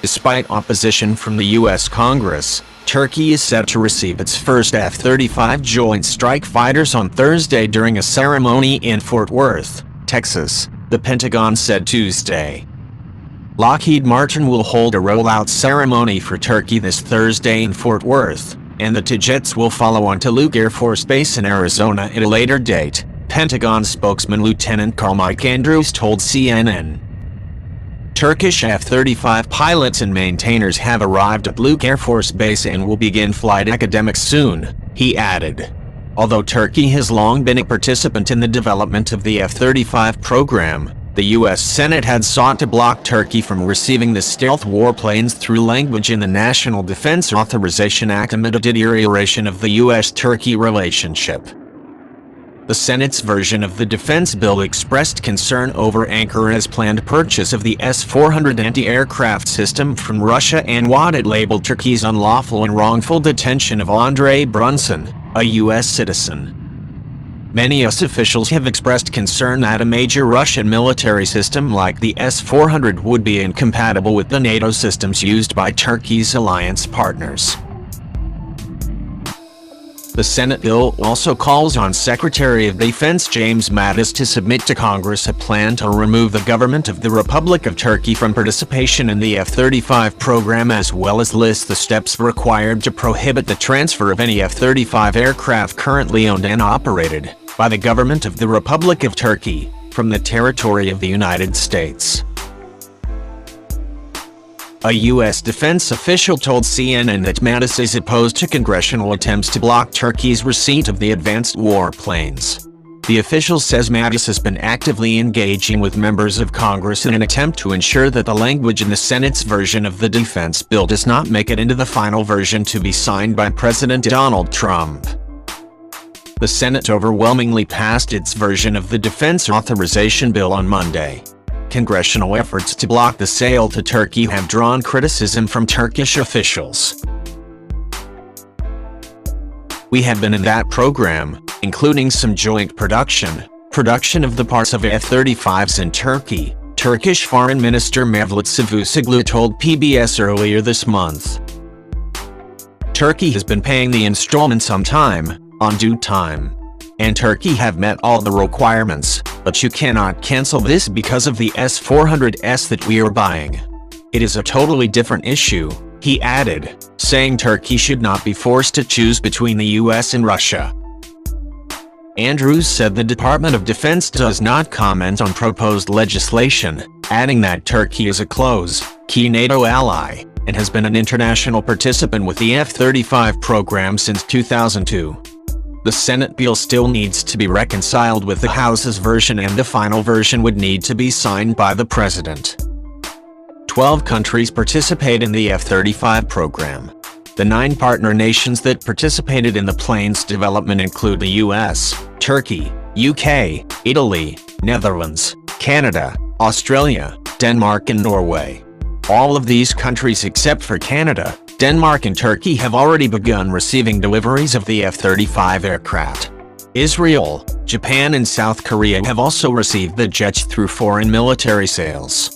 Despite opposition from the U.S. Congress, Turkey is set to receive its first F-35 Joint Strike Fighters on Thursday during a ceremony in Fort Worth, Texas, the Pentagon said Tuesday. Lockheed Martin will hold a rollout ceremony for Turkey this Thursday in Fort Worth, and the two jets will follow on to Luke Air Force Base in Arizona at a later date, Pentagon spokesman Lieutenant Colonel Mike Andrews told CNN. Turkish F-35 pilots and maintainers have arrived at Luke Air Force Base and will begin flight academics soon, he added. Although Turkey has long been a participant in the development of the F-35 program, the U.S. Senate had sought to block Turkey from receiving the stealth warplanes through language in the National Defense Authorization Act amid a deterioration of the U.S.-Turkey relationship. The Senate's version of the defense bill expressed concern over Ankara's planned purchase of the S-400 anti-aircraft system from Russia and what it labeled Turkey's unlawful and wrongful detention of Andre Brunson, a U.S. citizen. Many U.S. officials have expressed concern that a major Russian military system like the S-400 would be incompatible with the NATO systems used by Turkey's alliance partners. The Senate bill also calls on Secretary of Defense James Mattis to submit to Congress a plan to remove the government of the Republic of Turkey from participation in the F-35 program, as well as list the steps required to prohibit the transfer of any F-35 aircraft currently owned and operated by the government of the Republic of Turkey from the territory of the United States. A U.S. defense official told CNN that Mattis is opposed to congressional attempts to block Turkey's receipt of the advanced warplanes. The official says Mattis has been actively engaging with members of Congress in an attempt to ensure that the language in the Senate's version of the defense bill does not make it into the final version to be signed by President Donald Trump. The Senate overwhelmingly passed its version of the defense authorization bill on Monday. Congressional efforts to block the sale to Turkey have drawn criticism from Turkish officials. We have been in that program, including some joint production of the parts of F-35s in Turkey, Turkish Foreign Minister Mevlut Cavusoglu told PBS earlier this month. Turkey has been paying the installments on due time. And Turkey have met all the requirements, but you cannot cancel this because of the S-400s that we are buying. It is a totally different issue, he added, saying Turkey should not be forced to choose between the U.S. and Russia. Andrews said the Department of Defense does not comment on proposed legislation, adding that Turkey is a close, key NATO ally, and has been an international participant with the F-35 program since 2002. The Senate bill still needs to be reconciled with the House's version, and the final version would need to be signed by the president. 12 countries participate in the F-35 program. The 9 partner nations that participated in the plane's development include the US, Turkey, UK, Italy, Netherlands, Canada, Australia, Denmark and Norway. All of these countries except for Canada, Denmark and Turkey have already begun receiving deliveries of the F-35 aircraft. Israel, Japan and South Korea have also received the jets through foreign military sales.